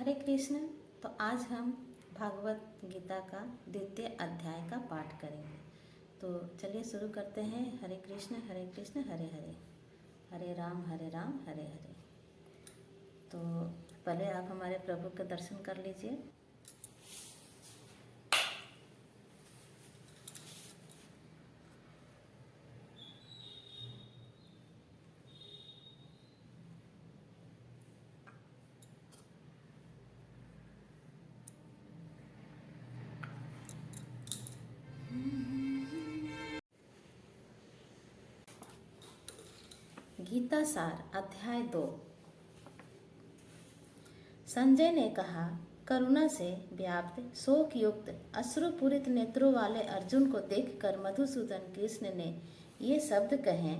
हरे कृष्ण। तो आज हम भागवत गीता का द्वितीय अध्याय का पाठ करेंगे। तो चलिए शुरू करते हैं। हरे कृष्ण हरे हरे हरे, हरे राम हरे हरे। तो पहले आप हमारे प्रभु के दर्शन कर लीजिए। गीता सार अध्याय 2। संजय ने कहा, करुणा से व्याप्त शोक युक्त अश्रुपूरित नेत्रों वाले अर्जुन को देखकर मधुसूदन कृष्ण ने ये शब्द कहे।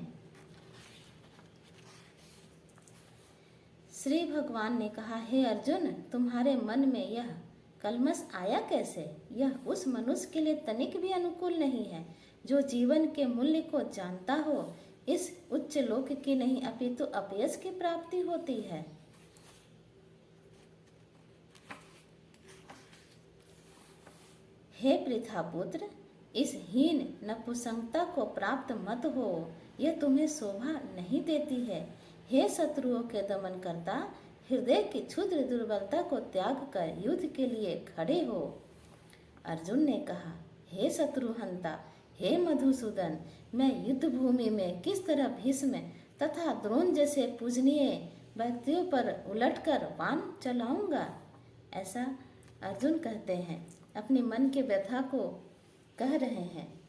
श्री भगवान ने कहा, हे अर्जुन, तुम्हारे मन में यह कलमश आया कैसे? यह उस मनुष्य के लिए तनिक भी अनुकूल नहीं है जो जीवन के मूल्य को जानता हो। इस उच्च लोक की नहीं अपितु अपयश की प्राप्ति होती है। हे पृथापुत्र, इस हीन नपुंसकता को प्राप्त मत हो, यह तुम्हें शोभा नहीं देती है। हे शत्रुओं के दमन करता, हृदय की क्षुद्र दुर्बलता को त्याग कर युद्ध के लिए खड़े हो। अर्जुन ने कहा, हे शत्रुहंता, हे मधुसूदन, मैं युद्ध भूमि में किस तरह भीष्म तथा द्रोण जैसे पूजनीय व्यक्तियों पर उलटकर बाण चलाऊंगा। ऐसा अर्जुन कहते हैं, अपने मन के व्यथा को कह रहे हैं।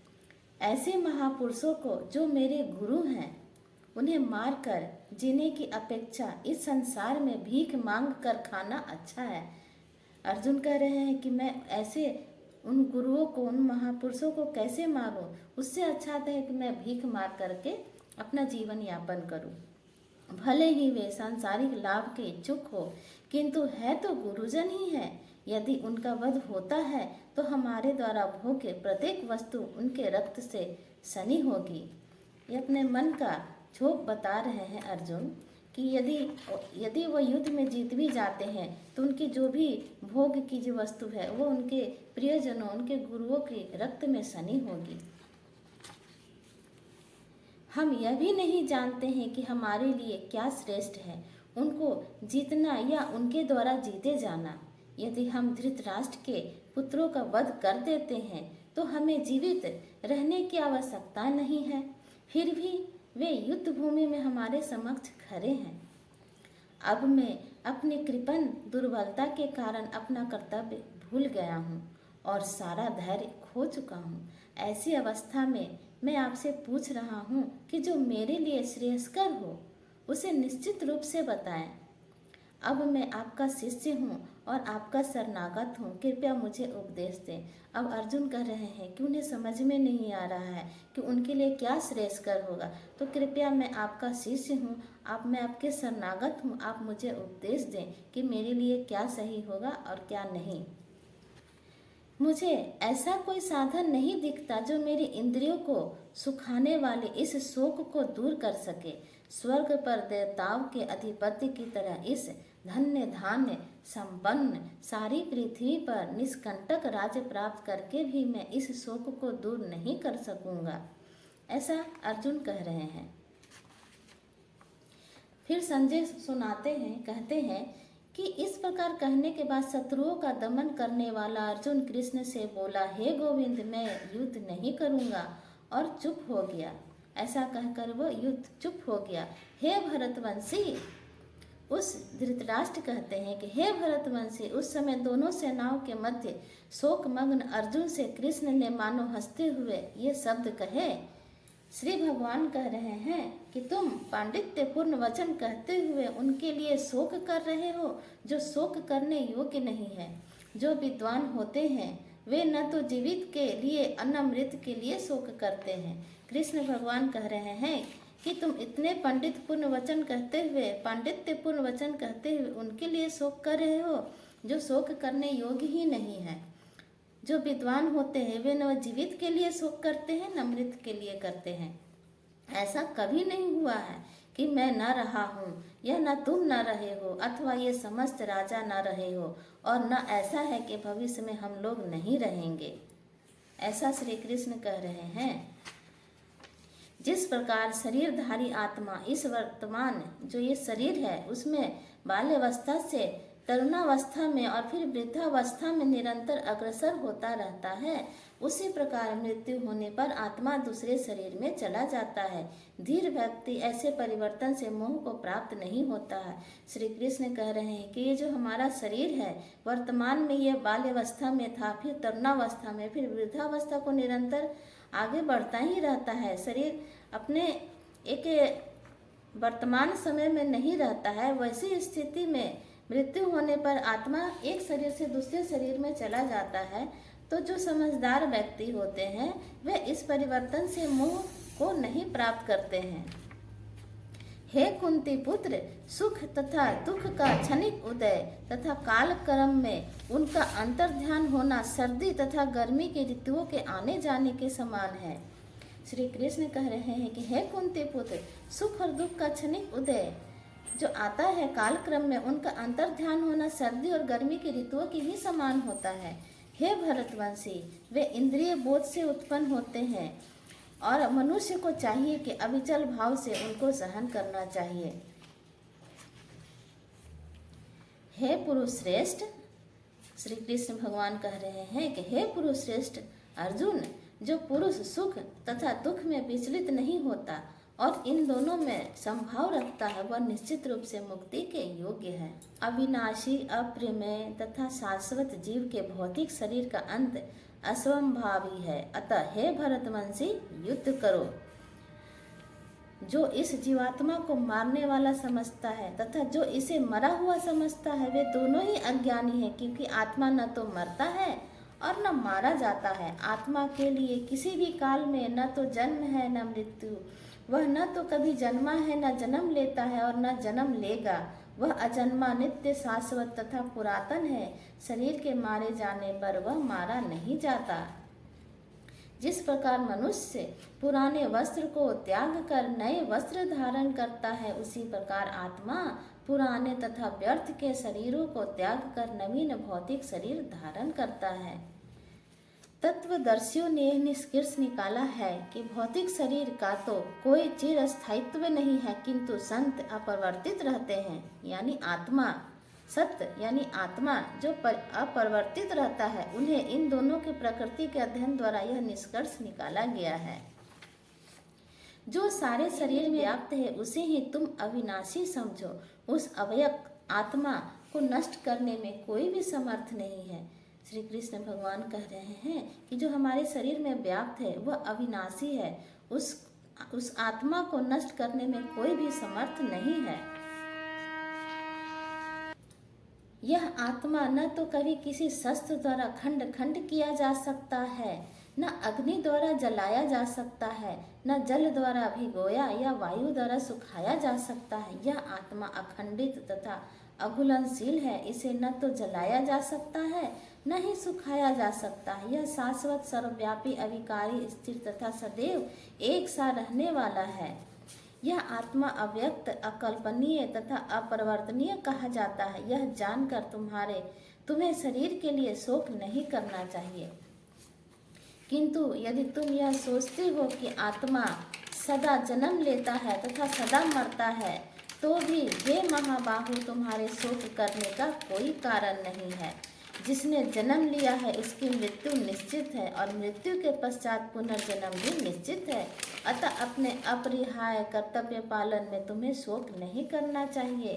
ऐसे महापुरुषों को जो मेरे गुरु हैं, उन्हें मारकर जीने की अपेक्षा इस संसार में भीख मांग कर खाना अच्छा है। अर्जुन कह रहे हैं कि मैं ऐसे उन गुरुओं को, उन महापुरुषों को कैसे मारूं? उससे अच्छा है कि मैं भीख मार करके अपना जीवन यापन करूं। भले ही वे सांसारिक लाभ के इच्छुक हो, किंतु है तो गुरुजन ही है। यदि उनका वध होता है तो हमारे द्वारा भोग्य प्रत्येक वस्तु उनके रक्त से सनी होगी। ये अपने मन का क्षोभ बता रहे हैं अर्जुन कि यदि वो युद्ध में जीत भी जाते हैं तो उनकी जो भी भोग की जो वस्तु है वो उनके प्रियजनों, उनके गुरुओं के रक्त में सनी होगी। हम यह भी नहीं जानते हैं कि हमारे लिए क्या श्रेष्ठ है, उनको जीतना या उनके द्वारा जीते जाना। यदि हम धृतराष्ट्र के पुत्रों का वध कर देते हैं तो हमें जीवित रहने की आवश्यकता नहीं है। फिर भी वे युद्ध भूमि में हमारे समक्ष खड़े हैं। अब मैं अपनी कृपण दुर्बलता के कारण अपना कर्तव्य भूल गया हूँ और सारा धैर्य खो चुका हूँ। ऐसी अवस्था में मैं आपसे पूछ रहा हूँ कि जो मेरे लिए श्रेयस्कर हो उसे निश्चित रूप से बताएं। अब मैं आपका शिष्य हूँ और आपका शरणागत हूँ, कृपया मुझे उपदेश दें। अब अर्जुन कह रहे हैं कि उन्हें समझ में नहीं आ रहा है कि उनके लिए क्या श्रेयस्कर होगा। तो कृपया, मैं आपका शिष्य हूँ, मैं आपके शरणागत हूँ, आप मुझे उपदेश दें कि मेरे लिए क्या सही होगा और क्या नहीं। मुझे ऐसा कोई साधन नहीं दिखता जो मेरी इंद्रियों को सुखाने वाले इस शोक को दूर कर सके। स्वर्ग पर देवताओं के अधिपति की तरह इस धन्य धान्य संपन्न सारी पृथ्वी पर निष्कंटक राज्य प्राप्त करके भी मैं इस शोक को दूर नहीं कर सकूंगा। ऐसा अर्जुन कह रहे हैं। फिर संजय सुनाते हैं, कहते हैं कि इस प्रकार कहने के बाद शत्रुओं का दमन करने वाला अर्जुन कृष्ण से बोला, हे गोविंद, मैं युद्ध नहीं करूंगा, और चुप हो गया। ऐसा कहकर वो युद्ध चुप हो गया। हे भरतवंशी, उस धृतराष्ट्र कहते हैं कि हे भरतवंशी, उस समय दोनों सेनाओं के मध्य शोकमग्न अर्जुन से कृष्ण ने मानो हंसते हुए ये शब्द कहे। श्री भगवान कह रहे हैं कि तुम पांडित्यपूर्ण वचन कहते हुए उनके लिए शोक कर रहे हो जो शोक करने योग्य नहीं है। जो विद्वान होते हैं वे न तो जीवित के लिए न मृत के लिए शोक करते हैं। कृष्ण भगवान कह रहे हैं कि तुम इतने पांडित्यपूर्ण वचन कहते हुए उनके लिए शोक कर रहे हो जो शोक करने योग्य ही नहीं है। जो विद्वान होते हैं वे न जीवित के लिए शोक करते हैं न मृत के लिए करते हैं। ऐसा कभी नहीं हुआ है कि मैं न रहा हूँ, यह न तुम न रहे हो अथवा ये समस्त राजा न रहे हो, और न ऐसा है कि भविष्य में हम लोग नहीं रहेंगे। ऐसा श्री कृष्ण कह रहे हैं। जिस प्रकार शरीरधारी आत्मा इस वर्तमान जो ये शरीर है उसमें बाल्यावस्था से तरुणावस्था में और फिर वृद्धावस्था में निरंतर अग्रसर होता रहता है, उसी प्रकार मृत्यु होने पर आत्मा दूसरे शरीर में चला जाता है। धीर व्यक्ति ऐसे परिवर्तन से मोह को प्राप्त नहीं होता है। श्री कृष्ण कह रहे हैं कि ये जो हमारा शरीर है वर्तमान में ये बाल्यावस्था में था, फिर तरुणावस्था में, फिर वृद्धावस्था को निरंतर आगे बढ़ता ही रहता है। शरीर अपने एक वर्तमान समय में नहीं रहता है। वैसी स्थिति में मृत्यु होने पर आत्मा एक शरीर से दूसरे शरीर में चला जाता है। तो जो समझदार व्यक्ति होते हैं वे इस परिवर्तन से मोह को नहीं प्राप्त करते हैं। हे कुंती पुत्र, सुख तथा दुख का क्षणिक उदय तथा काल क्रम में उनका अंतर्ध्यान होना सर्दी तथा गर्मी की ऋतुओं के आने जाने के समान है। श्री कृष्ण कह रहे हैं कि हे कुंती पुत्र, सुख और दुख का क्षणिक उदय जो आता है काल क्रम में उनका अंतर्ध्यान होना सर्दी और गर्मी की ऋतुओं की ही समान होता है। हे भरतवंशी, वे इंद्रिय बोध से उत्पन्न होते हैं और मनुष्य को चाहिए कि अविचल भाव से उनको सहन करना चाहिए। हे पुरुष श्रेष्ठ, श्री कृष्ण भगवान कह रहे हैं कि हे पुरुष श्रेष्ठ अर्जुन, जो पुरुष सुख तथा दुख में विचलित नहीं होता और इन दोनों में संभाव रखता है वह निश्चित रूप से मुक्ति के योग्य है। अविनाशी, अप्रिमेय तथा शाश्वत जीव के भौतिक शरीर का अंत असंभावी है। अतः हे भरतवंशी, युद्ध करो। जो इस जीवात्मा को मारने वाला समझता है तथा जो इसे मरा हुआ समझता है वे दोनों ही अज्ञानी है, क्योंकि आत्मा न तो मरता है और न मारा जाता है। आत्मा के लिए किसी भी काल में न तो जन्म है न मृत्यु। वह न तो कभी जन्मा है न जन्म लेता है और न जन्म लेगा। वह अजन्मा, नित्य, शाश्वत तथा पुरातन है। शरीर के मारे जाने पर वह मारा नहीं जाता। जिस प्रकार मनुष्य पुराने वस्त्र को त्याग कर नए वस्त्र धारण करता है, उसी प्रकार आत्मा पुराने तथा व्यर्थ के शरीरों को त्याग कर नवीन भौतिक शरीर धारण करता है। तत्वदर्शियों ने यह निष्कर्ष निकाला है कि भौतिक शरीर का तो कोई चिर स्थायित्व नहीं है, किंतु संत अपरिवर्तित रहते हैं, यानी आत्मा, सत्य यानी आत्मा जो अपरिवर्तित रहता है, उन्हें इन दोनों की प्रकृति के अध्ययन द्वारा यह निष्कर्ष निकाला गया है। जो सारे शरीर में व्याप्त है उसे ही तुम अविनाशी समझो। उस अव्यक्त आत्मा को नष्ट करने में कोई भी समर्थ नहीं है। श्री कृष्ण भगवान कह रहे हैं कि जो हमारे शरीर में व्याप्त है वह अविनाशी है। उस आत्मा को नष्ट करने में कोई भी समर्थ नहीं है। यह आत्मा न तो कभी किसी शस्त्र द्वारा खंड खंड किया जा सकता है, न अग्नि द्वारा जलाया जा सकता है, न जल द्वारा भिगोया या वायु द्वारा सुखाया जा सकता है। यह आत्मा अखंडित तथा अघुलनशील है। इसे न तो जलाया जा सकता है न ही सुखाया जा सकता है। यह शाश्वत, सर्वव्यापी, अविकारी, स्थिर तथा सदैव एक सा रहने वाला है। यह आत्मा अव्यक्त, अकल्पनीय तथा अपरिवर्तनीय कहा जाता है। यह जानकर तुम्हें शरीर के लिए शोक नहीं करना चाहिए। किंतु यदि तुम यह सोचते हो कि आत्मा सदा जन्म लेता है तथा सदा मरता है, तो भी हे महाबाहु, तुम्हारे शोक करने का कोई कारण नहीं है। जिसने जन्म लिया है उसकी मृत्यु निश्चित है और मृत्यु के पश्चात पुनर्जन्म भी निश्चित है। अतः अपने अपरिहार्य कर्तव्य पालन में तुम्हें शोक नहीं करना चाहिए।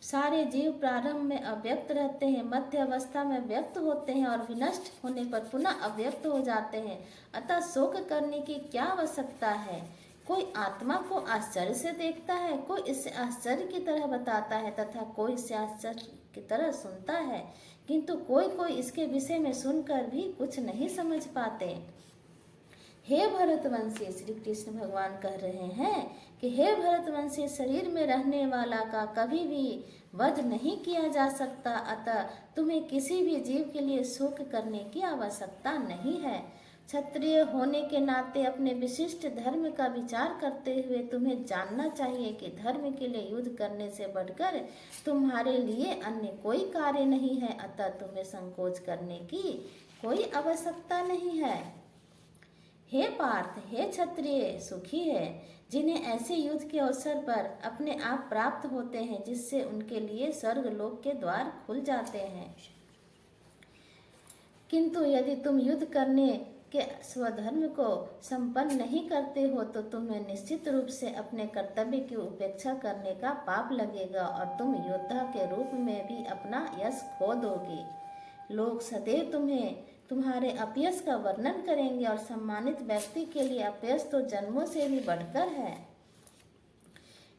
सारे जीव प्रारंभ में अव्यक्त रहते हैं, मध्य अवस्था में व्यक्त होते हैं और विनष्ट होने पर पुनः अव्यक्त हो जाते हैं। अतः शोक करने की क्या आवश्यकता है। कोई आत्मा को आश्चर्य से देखता है, कोई इसे आश्चर्य की तरह बताता है तथा कोई इसे आश्चर्य की तरह सुनता है, किंतु कोई कोई इसके विषय में सुनकर भी कुछ नहीं समझ पाते। हे भरतवंशी, श्री कृष्ण भगवान कह रहे हैं कि हे भरतवंशी, शरीर में रहने वाला का कभी भी वध नहीं किया जा सकता। अतः तुम्हें किसी भी जीव के लिए शोक करने की आवश्यकता नहीं है। क्षत्रिय होने के नाते अपने विशिष्ट धर्म का विचार करते हुए तुम्हें जानना चाहिए कि धर्म के लिए युद्ध करने से बढ़कर तुम्हारे लिए अन्य कोई कार्य नहीं है, अतः तुम्हें संकोच करने की कोई आवश्यकता नहीं है। हे पार्थ, हे क्षत्रिय सुखी है जिन्हें ऐसे युद्ध के अवसर पर अपने आप प्राप्त होते हैं जिससे उनके लिए स्वर्ग लोक के द्वार खुल जाते हैं। किंतु यदि तुम युद्ध करने के स्वधर्म को संपन्न नहीं करते हो तो तुम्हें निश्चित रूप से अपने कर्तव्य की उपेक्षा करने का पाप लगेगा और तुम योद्धा के रूप में भी अपना यश खो दोगे। लोग सदैव तुम्हें तुम्हारे अपयश का वर्णन करेंगे और सम्मानित व्यक्ति के लिए अपयश तो जन्मों से भी बढ़कर है।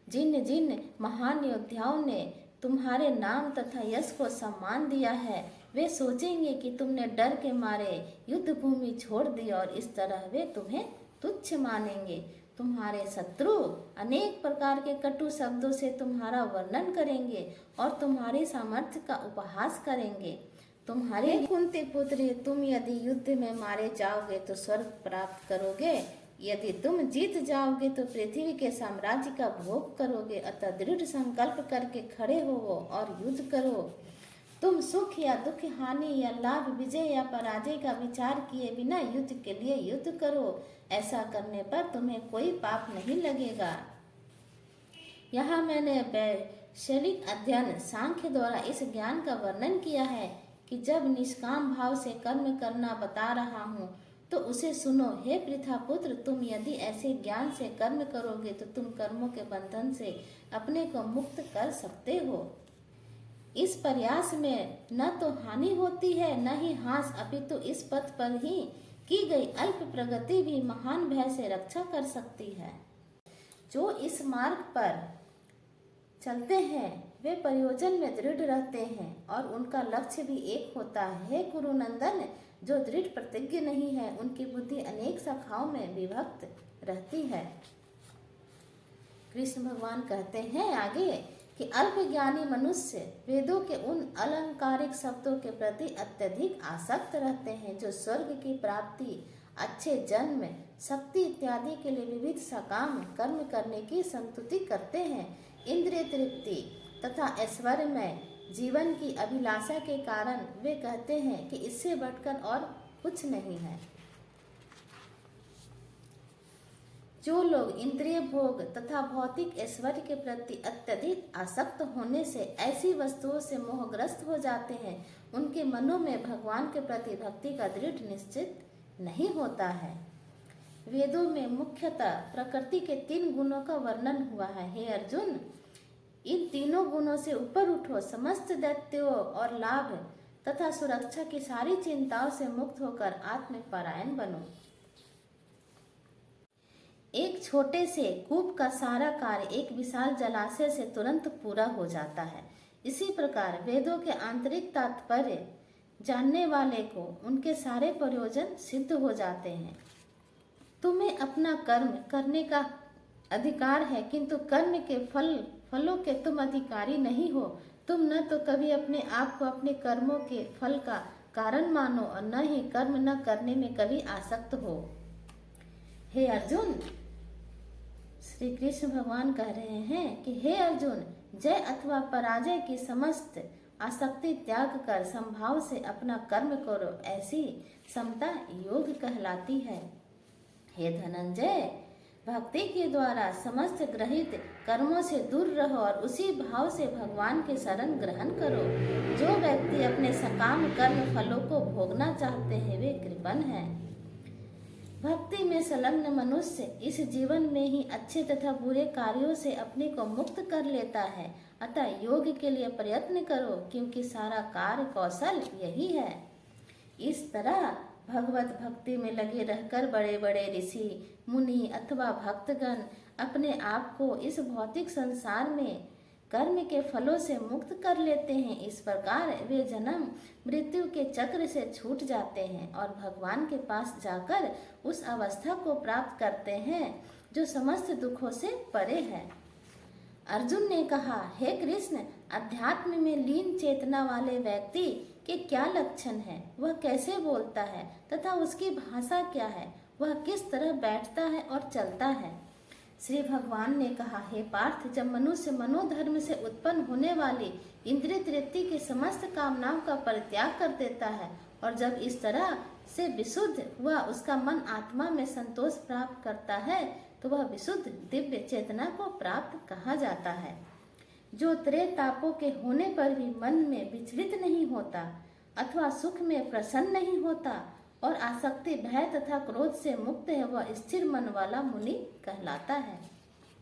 जिन जिन महान योद्धाओं ने तुम्हारे नाम तथा यश को सम्मान दिया है वे सोचेंगे कि तुमने डर के मारे युद्ध भूमि छोड़ दी और इस तरह वे तुम्हें तुच्छ मानेंगे। तुम्हारे शत्रु अनेक प्रकार के कटु शब्दों से तुम्हारा वर्णन करेंगे और तुम्हारी सामर्थ्य का उपहास करेंगे। तुम्हारे कुंती पुत्री, तुम यदि युद्ध में मारे जाओगे तो स्वर्ग प्राप्त करोगे, यदि तुम जीत जाओगे तो पृथ्वी के साम्राज्य का भोग करोगे। अतः दृढ़ संकल्प करके खड़े होवो और युद्ध करो। तुम सुख या दुख, हानि या लाभ, विजय या पराजय का विचार किए बिना युद्ध के लिए युद्ध करो। ऐसा करने पर तुम्हें कोई पाप नहीं लगेगा। यहाँ मैंने वैषयिक अध्ययन सांख्य द्वारा इस ज्ञान का वर्णन किया है कि जब निष्काम भाव से कर्म करना बता रहा हूँ तो उसे सुनो। हे पृथापुत्र, तुम यदि ऐसे ज्ञान से कर्म करोगे तो तुम कर्मों के बंधन से अपने को मुक्त कर सकते हो। इस प्रयास में न तो हानि होती है न ही हास, अपितु इस पथ पर ही की गई अल्प प्रगति भी महान भय से रक्षा कर सकती है। जो इस मार्ग पर चलते हैं वे प्रयोजन में दृढ़ रहते हैं और उनका लक्ष्य भी एक होता है। हे कुरुनंदन, जो दृढ़ प्रतिज्ञ नहीं है उनकी बुद्धि अनेक शाखाओं में विभक्त रहती है। कृष्ण भगवान कहते हैं आगे कि अल्प ज्ञानी मनुष्य वेदों के उन अलंकारिक शब्दों के प्रति अत्यधिक आसक्त रहते हैं जो स्वर्ग की प्राप्ति, अच्छे जन्म, शक्ति इत्यादि के लिए विविध सकाम कर्म करने की संतुति करते हैं। इंद्रिय तृप्ति तथा ऐश्वर्यमय जीवन की अभिलाषा के कारण वे कहते हैं कि इससे बढ़कर और कुछ नहीं है। जो लोग इंद्रिय भोग तथा भौतिक ऐश्वर्य के प्रति अत्यधिक आसक्त होने से ऐसी वस्तुओं से मोहग्रस्त हो जाते हैं उनके मनों में भगवान के प्रति भक्ति का दृढ़ निश्चित नहीं होता है। वेदों में मुख्यतः प्रकृति के 3 गुणों का वर्णन हुआ है। हे अर्जुन, इन तीनों गुणों से ऊपर उठो, समस्त दैत्यों और लाभ तथा सुरक्षा की सारी चिंताओं से मुक्त होकर आत्मपरायण बनो। एक छोटे से कूप का सारा कार्य एक विशाल जलाशय से तुरंत पूरा हो जाता है। इसी प्रकार वेदों के आंतरिक तात्पर्य जानने वाले को उनके सारे प्रयोजन सिद्ध हो जाते हैं। तुम्हें अपना कर्म करने का अधिकार है, किंतु कर्म के फलों के तुम अधिकारी नहीं हो। तुम न तो कभी अपने आप को अपने कर्मों के फल का कारण मानो और न ही कर्म न करने में कभी आसक्त हो। हे अर्जुन, श्री कृष्ण भगवान कह रहे हैं कि हे अर्जुन, जय अथवा पराजय की समस्त आसक्ति त्याग कर संभाव से अपना कर्म करो, ऐसी समता योग कहलाती है। हे धनंजय, भक्ति के द्वारा समस्त ग्रहित कर्मों से दूर रहो और उसी भाव से भगवान के शरण ग्रहण करो। जो व्यक्ति अपने सकाम कर्म फलों को भोगना चाहते हैं वे कृपण हैं। भक्ति में संलग्न मनुष्य इस जीवन में ही अच्छे तथा बुरे कार्यों से अपने को मुक्त कर लेता है। अतः योग के लिए प्रयत्न करो, क्योंकि सारा कार्य कौशल यही है। इस तरह भगवत भक्ति में लगे रहकर बड़े बड़े ऋषि, मुनि अथवा भक्तगण अपने आप को इस भौतिक संसार में कर्म के फलों से मुक्त कर लेते हैं। इस प्रकार वे जन्म मृत्यु के चक्र से छूट जाते हैं और भगवान के पास जाकर उस अवस्था को प्राप्त करते हैं जो समस्त दुखों से परे है। अर्जुन ने कहा, हे कृष्ण, अध्यात्म में लीन चेतना वाले व्यक्ति के क्या लक्षण है, वह कैसे बोलता है तथा उसकी भाषा क्या है, वह किस तरह बैठता है और चलता है। श्री भगवान ने कहा, हे पार्थ, जब मनुष्य मनोधर्म से उत्पन्न होने वाली इंद्रिय तृप्ति की समस्त कामनाओं का परित्याग कर देता है और जब इस तरह से विशुद्ध हुआ उसका मन आत्मा में संतोष प्राप्त करता है तो वह विशुद्ध दिव्य चेतना को प्राप्त कहा जाता है। जो त्रय तापों के होने पर भी मन में विचलित नहीं होता अथवा सुख में प्रसन्न नहीं होता और आसक्ति, भय तथा क्रोध से मुक्त है, वह स्थिर मन वाला मुनि कहलाता है।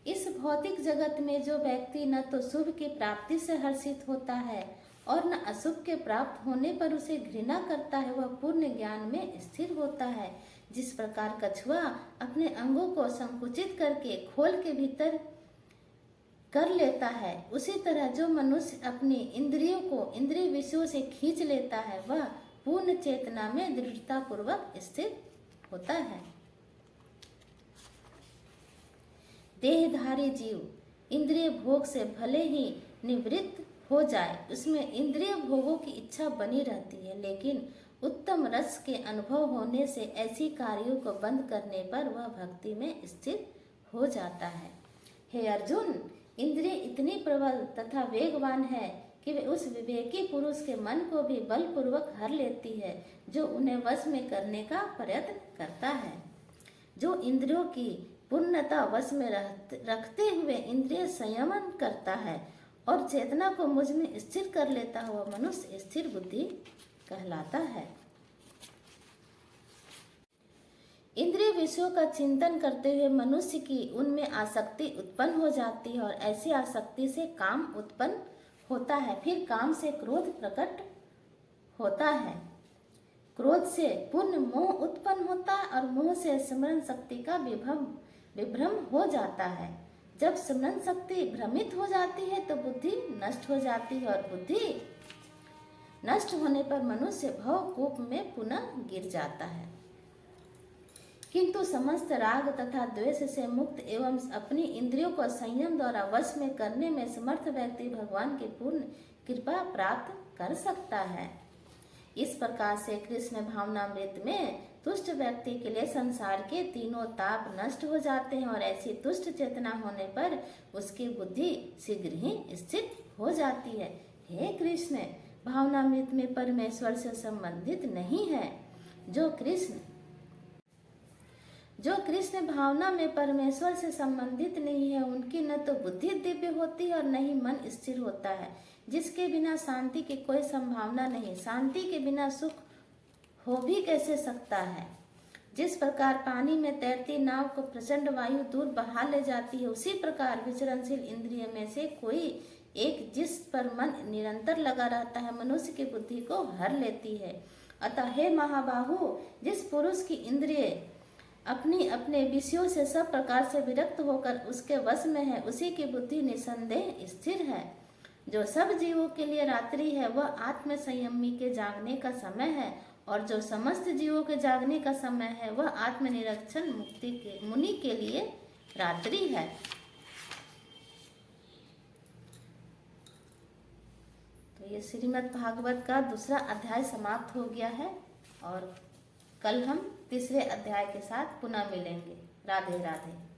इस भौतिक जगत में जो व्यक्ति न तो शुभ की प्राप्ति से हर्षित होता है और न अशुभ के प्राप्त होने पर उसे घृणा करता है, वह पूर्ण ज्ञान में स्थिर होता है। जिस प्रकार कछुआ अपने अंगों को संकुचित करके खोल के भीतर कर लेता है, उसी तरह जो मनुष्य अपनी इंद्रियों को इंद्रिय विषयों से खींच लेता है वह पूर्ण चेतना में दृढ़ता पूर्वक स्थिर होता है। देहधारी जीव इंद्रिय भोग से भले ही निवृत्त हो जाए, उसमें इंद्रिय भोगों की इच्छा बनी रहती है, लेकिन उत्तम रस के अनुभव होने से ऐसी कार्यों को बंद करने पर वह भक्ति में स्थिर हो जाता है। हे अर्जुन, इंद्रिय इतनी प्रबल तथा वेगवान है कि वे उस विवेकी पुरुष के मन को भी बलपूर्वक हर लेती है जो उन्हें वश में करने का प्रयत्न करता है। जो इंद्रियों की पूर्णता वश में रखते हुए इंद्रिय संयमन करता है और चेतना को मुझ में स्थिर कर लेता हुआ मनुष्य स्थिर बुद्धि कहलाता है। इंद्रिय विषयों का चिंतन करते हुए मनुष्य की उनमें आसक्ति उत्पन्न हो जाती है और ऐसी आसक्ति से काम उत्पन्न होता है। फिर काम से क्रोध प्रकट होता है, क्रोध से पूर्ण मोह उत्पन्न होता है और मोह से स्मरण शक्ति का विभ्रम हो जाता है। जब स्मरण शक्ति भ्रमित हो जाती है तो बुद्धि नष्ट हो जाती है और बुद्धि नष्ट होने पर मनुष्य भवकूप में पुनः गिर जाता है। किंतु समस्त राग तथा द्वेष से मुक्त एवं अपनी इंद्रियों को संयम द्वारा वश में करने में समर्थ व्यक्ति भगवान की पूर्ण कृपा प्राप्त कर सकता है। इस प्रकार से कृष्ण भावनामृत में तुष्ट व्यक्ति के लिए संसार के तीनों ताप नष्ट हो जाते हैं और ऐसी तुष्ट चेतना होने पर उसकी बुद्धि शीघ्र ही स्थिर हो जाती है। हे कृष्ण, भावनामृत में परमेश्वर से संबंधित नहीं है। जो कृष्ण भावना में परमेश्वर से संबंधित नहीं है उनकी न तो बुद्धि दिव्य होती है और न ही मन स्थिर होता है। जिसके बिना शांति की कोई संभावना नहीं, शांति के बिना सुख हो भी कैसे सकता है। जिस प्रकार पानी में तैरती नाव को प्रचंड वायु दूर बहा ले जाती है, उसी प्रकार विचरणशील इंद्रिय में से कोई एक जिस पर मन निरंतर लगा रहता है मनुष्य की बुद्धि को हर लेती है। अतः हे महाबाहु, जिस पुरुष की इंद्रिय अपनी अपने विषयों से सब प्रकार से विरक्त होकर उसके वश में है, उसी की बुद्धि निसंदेह स्थिर है। जो सब जीवों के लिए रात्रि है वह आत्म संयमी के जागने का समय है और जो समस्त जीवों के जागने का समय है वह आत्मनिरीक्षण मुक्ति के मुनि के लिए रात्रि है। तो ये श्रीमद् भागवत का दूसरा अध्याय समाप्त हो गया है और कल हम तीसरे अध्याय के साथ पुनः मिलेंगे। राधे राधे।